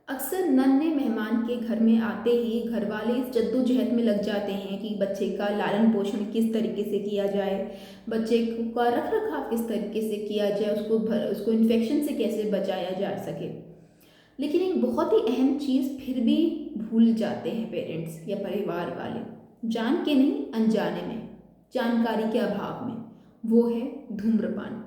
अक्सर नन्हे मेहमान के घर में आते ही घर वाले इस जद्दोजहद में लग जाते हैं कि बच्चे का लालन पोषण किस तरीके से किया जाए, बच्चे का रख रखाव किस तरीके से किया जाए, उसको इन्फेक्शन से कैसे बचाया जा सके। लेकिन एक बहुत ही अहम चीज़ फिर भी भूल जाते हैं पेरेंट्स या परिवार वाले, जान के नहीं अनजाने में, जानकारी के अभाव में। वो है धूम्रपान।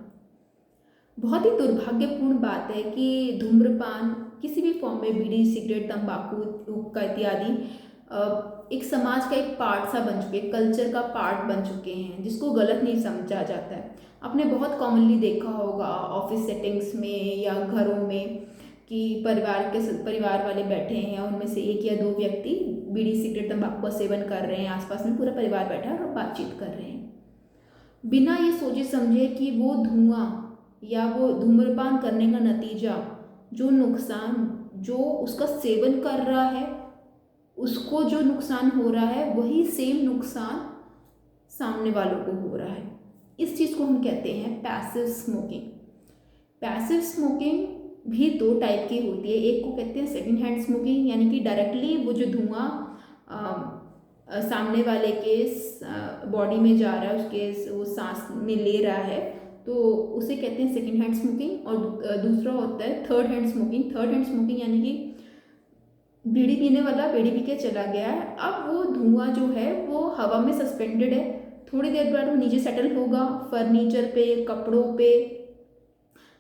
बहुत ही दुर्भाग्यपूर्ण बात है कि धूम्रपान किसी भी फॉर्म में, बीड़ी, सिगरेट, तंबाकू, हुक्का इत्यादि एक समाज का एक पार्ट सा बन चुके, कल्चर का पार्ट बन चुके हैं, जिसको गलत नहीं समझा जाता है। आपने बहुत कॉमनली देखा होगा ऑफिस सेटिंग्स में या घरों में कि परिवार वाले बैठे हैं, उनमें से एक या दो व्यक्ति बीड़ी, सिगरेट, तंबाकू का सेवन कर रहे हैं, आसपास में पूरा परिवार बैठा है और बातचीत कर रहे हैं, बिना ये सोचे समझे कि वो धुआं या वो धूम्रपान करने का नतीजा, जो नुकसान, जो उसका सेवन कर रहा है उसको जो नुकसान हो रहा है, वही सेम नुकसान सामने वालों को हो रहा है। इस चीज़ को हम कहते हैं पैसिव स्मोकिंग। पैसिव स्मोकिंग भी दो टाइप की होती है। एक को कहते हैं सेकंड हैंड स्मोकिंग, यानी कि डायरेक्टली वो जो धुआं सामने वाले के बॉडी में जा रहा है, उसके वो सांस में ले रहा है, तो उसे कहते हैं सेकंड हैंड स्मोकिंग। और दूसरा होता है third hand smoking. Third hand smoking यानी कि बीड़ी पीने वाला बीड़ी पी के चला गया है, अब वो धुआं जो है वो हवा में सस्पेंडेड है, थोड़ी देर बाद वो नीचे सेटल होगा फर्नीचर पे, कपड़ों पे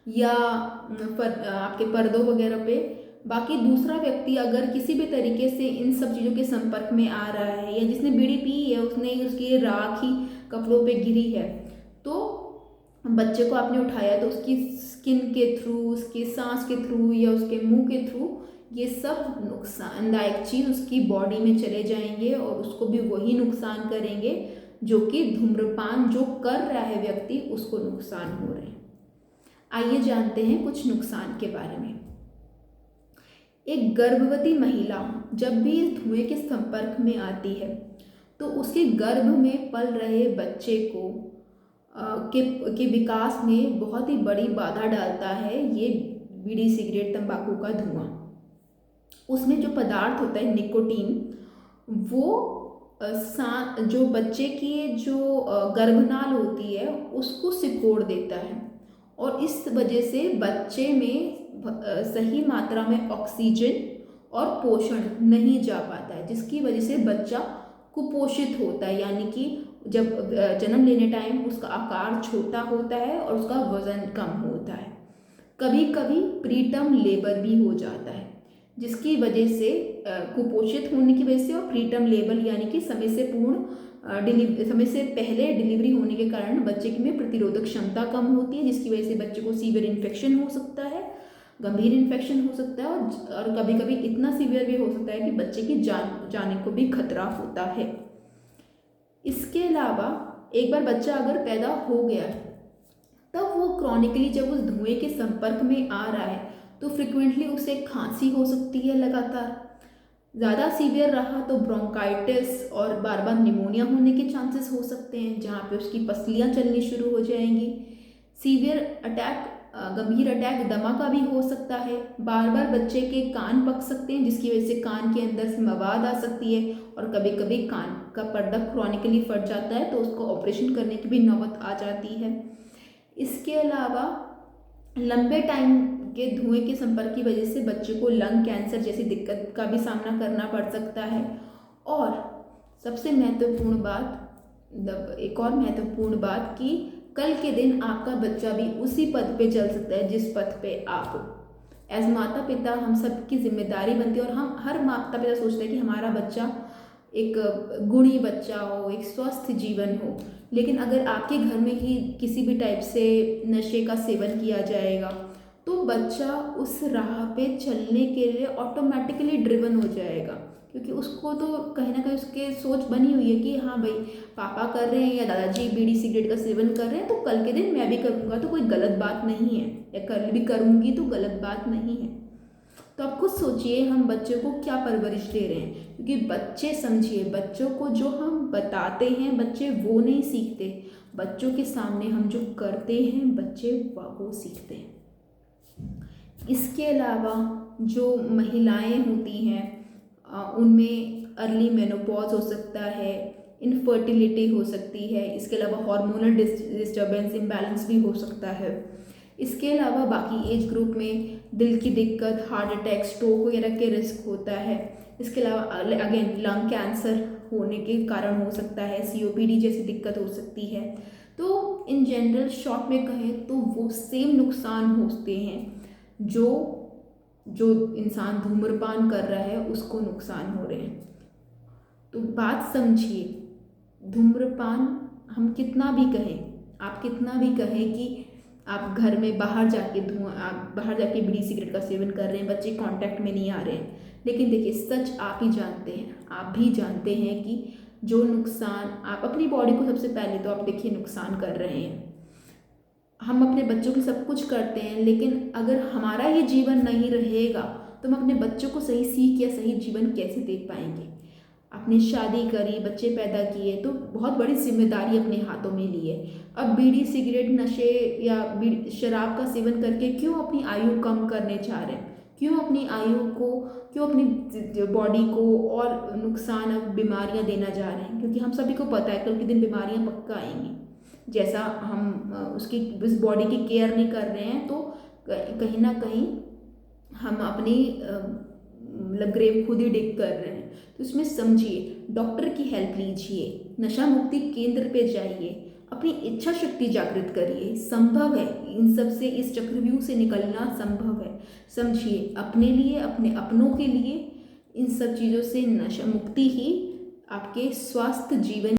या आपके पर्दों वगैरह पे। बाकी दूसरा व्यक्ति अगर किसी भी तरीके से इन सब चीज़ों के संपर्क में आ रहा है, या जिसने बीड़ी पी है उसने उसकी राख ही कपड़ों पे गिरी है, तो बच्चे को आपने उठाया तो उसकी स्किन के थ्रू, उसके सांस के थ्रू या उसके मुंह के थ्रू ये सब नुकसानदायक चीज़ उसकी बॉडी में चले जाएंगे और उसको भी वही नुकसान करेंगे जो कि धूम्रपान जो कर रहा है व्यक्ति उसको नुकसान हो रहे हैं। आइए जानते हैं कुछ नुकसान के बारे में। एक गर्भवती महिला जब भी इस धुएं के संपर्क में आती है तो उसके गर्भ में पल रहे बच्चे को के विकास में बहुत ही बड़ी बाधा डालता है ये बीड़ी, सिगरेट, तंबाकू का धुआं। उसमें जो पदार्थ होता है निकोटीन, वो जो बच्चे की जो गर्भनाल होती है उसको सिकोड़ देता है और इस वजह से बच्चे में सही मात्रा में ऑक्सीजन और पोषण नहीं जा पाता है, जिसकी वजह से बच्चा कुपोषित होता है। यानी कि जब जन्म लेने टाइम उसका आकार छोटा होता है और उसका वजन कम होता है। कभी कभी प्रीटर्म लेबर भी हो जाता है, जिसकी वजह से कुपोषित होने की वजह से और प्रीटर्म लेबर यानी कि समय से पहले डिलीवरी होने के कारण बच्चे की में प्रतिरोधक क्षमता कम होती है, जिसकी वजह से बच्चे को सीवियर इन्फेक्शन हो सकता है, गंभीर इन्फेक्शन हो सकता है और कभी कभी इतना सीवियर भी हो सकता है कि बच्चे की जान जाने को भी खतरा होता है। इसके अलावा एक बार बच्चा अगर पैदा हो गया तब वो क्रॉनिकली जब उस धुएं के संपर्क में आ रहा है तो फ्रिक्वेंटली उसे खांसी हो सकती है लगातार। ज़्यादा सीवियर रहा तो ब्रोंकाइटिस और बार बार निमोनिया होने के चांसेस हो सकते हैं, जहाँ पे उसकी पसलियाँ चलनी शुरू हो जाएंगी। सीवियर अटैक, गंभीर अटैक दमा का भी हो सकता है। बार बार बच्चे के कान पक सकते हैं, जिसकी वजह से कान के अंदर से मवाद आ सकती है और कभी कभी कान का पर्दा क्रॉनिकली फट जाता है तो उसको ऑपरेशन करने की भी नौबत आ जाती है। इसके अलावा लंबे टाइम के धुएं के संपर्क की वजह से बच्चे को लंग कैंसर जैसी दिक्कत का भी सामना करना पड़ सकता है। और सबसे महत्वपूर्ण बात, एक और महत्वपूर्ण बात कि कल के दिन आपका बच्चा भी उसी पथ पे चल सकता है जिस पथ पे आप हो। एज माता पिता हम सबकी जिम्मेदारी बनती है और हम हर माता पिता सोचते हैं कि हमारा बच्चा एक गुणी बच्चा हो, एक स्वस्थ जीवन हो। लेकिन अगर आपके घर में ही किसी भी टाइप से नशे का सेवन किया जाएगा तो बच्चा उस राह पे चलने के लिए ऑटोमेटिकली ड्रिवन हो जाएगा, क्योंकि उसको तो कहीं ना कहीं उसके सोच बनी हुई है कि हाँ भाई पापा कर रहे हैं या दादाजी बीड़ी सिगरेट का सेवन कर रहे हैं तो कल के दिन मैं भी करूँगा, तो कोई गलत बात नहीं है, या कल भी करूँगी तो गलत बात नहीं है। तो आप खुद सोचिए हम बच्चों को क्या परवरिश दे रहे हैं, क्योंकि बच्चे, समझिए, बच्चों को जो हम बताते हैं बच्चे वो नहीं सीखते, बच्चों के सामने हम जो करते हैं बच्चे वो सीखते हैं। इसके अलावा जो महिलाएं होती हैं उनमें अर्ली मेनोपॉज हो सकता है, इनफर्टिलिटी हो सकती है, इसके अलावा हार्मोनल डिस्टर्बेंस इम्बैलेंस भी हो सकता है। इसके अलावा बाकी एज ग्रुप में दिल की दिक्कत, हार्ट अटैक, स्ट्रोक वगैरह के रिस्क होता है। इसके अलावा अगेन लंग कैंसर होने के कारण हो सकता है, COPD जैसी दिक्कत हो सकती है। तो इन जनरल शॉर्ट में कहें तो वो सेम नुकसान होते हैं जो जो इंसान धूम्रपान कर रहा है उसको नुकसान हो रहे हैं। तो बात समझिए, धूम्रपान हम कितना भी कहें, आप कितना भी कहें कि आप घर में आप बाहर जाके बीड़ी सिगरेट का सेवन कर रहे हैं, बच्चे कांटेक्ट में नहीं आ रहे हैं, लेकिन देखिए सच आप ही जानते हैं, आप भी जानते हैं कि जो नुकसान आप अपनी बॉडी को सबसे पहले तो आप देखिए नुकसान कर रहे हैं। हम अपने बच्चों के सब कुछ करते हैं, लेकिन अगर हमारा ये जीवन नहीं रहेगा तो हम अपने बच्चों को सही सीख या सही जीवन कैसे दे पाएंगे। आपने शादी करी, बच्चे पैदा किए तो बहुत बड़ी जिम्मेदारी अपने हाथों में ली है। अब बीड़ी सिगरेट नशे या शराब का सेवन करके क्यों अपनी आयु कम करने चाह रहे हैं, क्यों अपनी आयु को, क्यों अपनी बॉडी को और नुकसान, अब बीमारियां देना जा रहे हैं। क्योंकि हम सभी को पता है कल के दिन बीमारियां पक्का आएंगी। जैसा हम उसकी इस बॉडी की केयर नहीं कर रहे हैं तो कहीं ना कहीं हम अपनी मतलब ग्रेव खुद ही डिग कर रहे हैं। तो इसमें समझिए, डॉक्टर की हेल्प लीजिए, नशा मुक्ति केंद्र पे जाइए, अपनी इच्छा शक्ति जागृत करिए। संभव है इन सब से, इस चक्रव्यूह से निकलना संभव है। समझिए, अपने लिए, अपने अपनों के लिए इन सब चीज़ों से नशा मुक्ति ही आपके स्वास्थ्य जीवन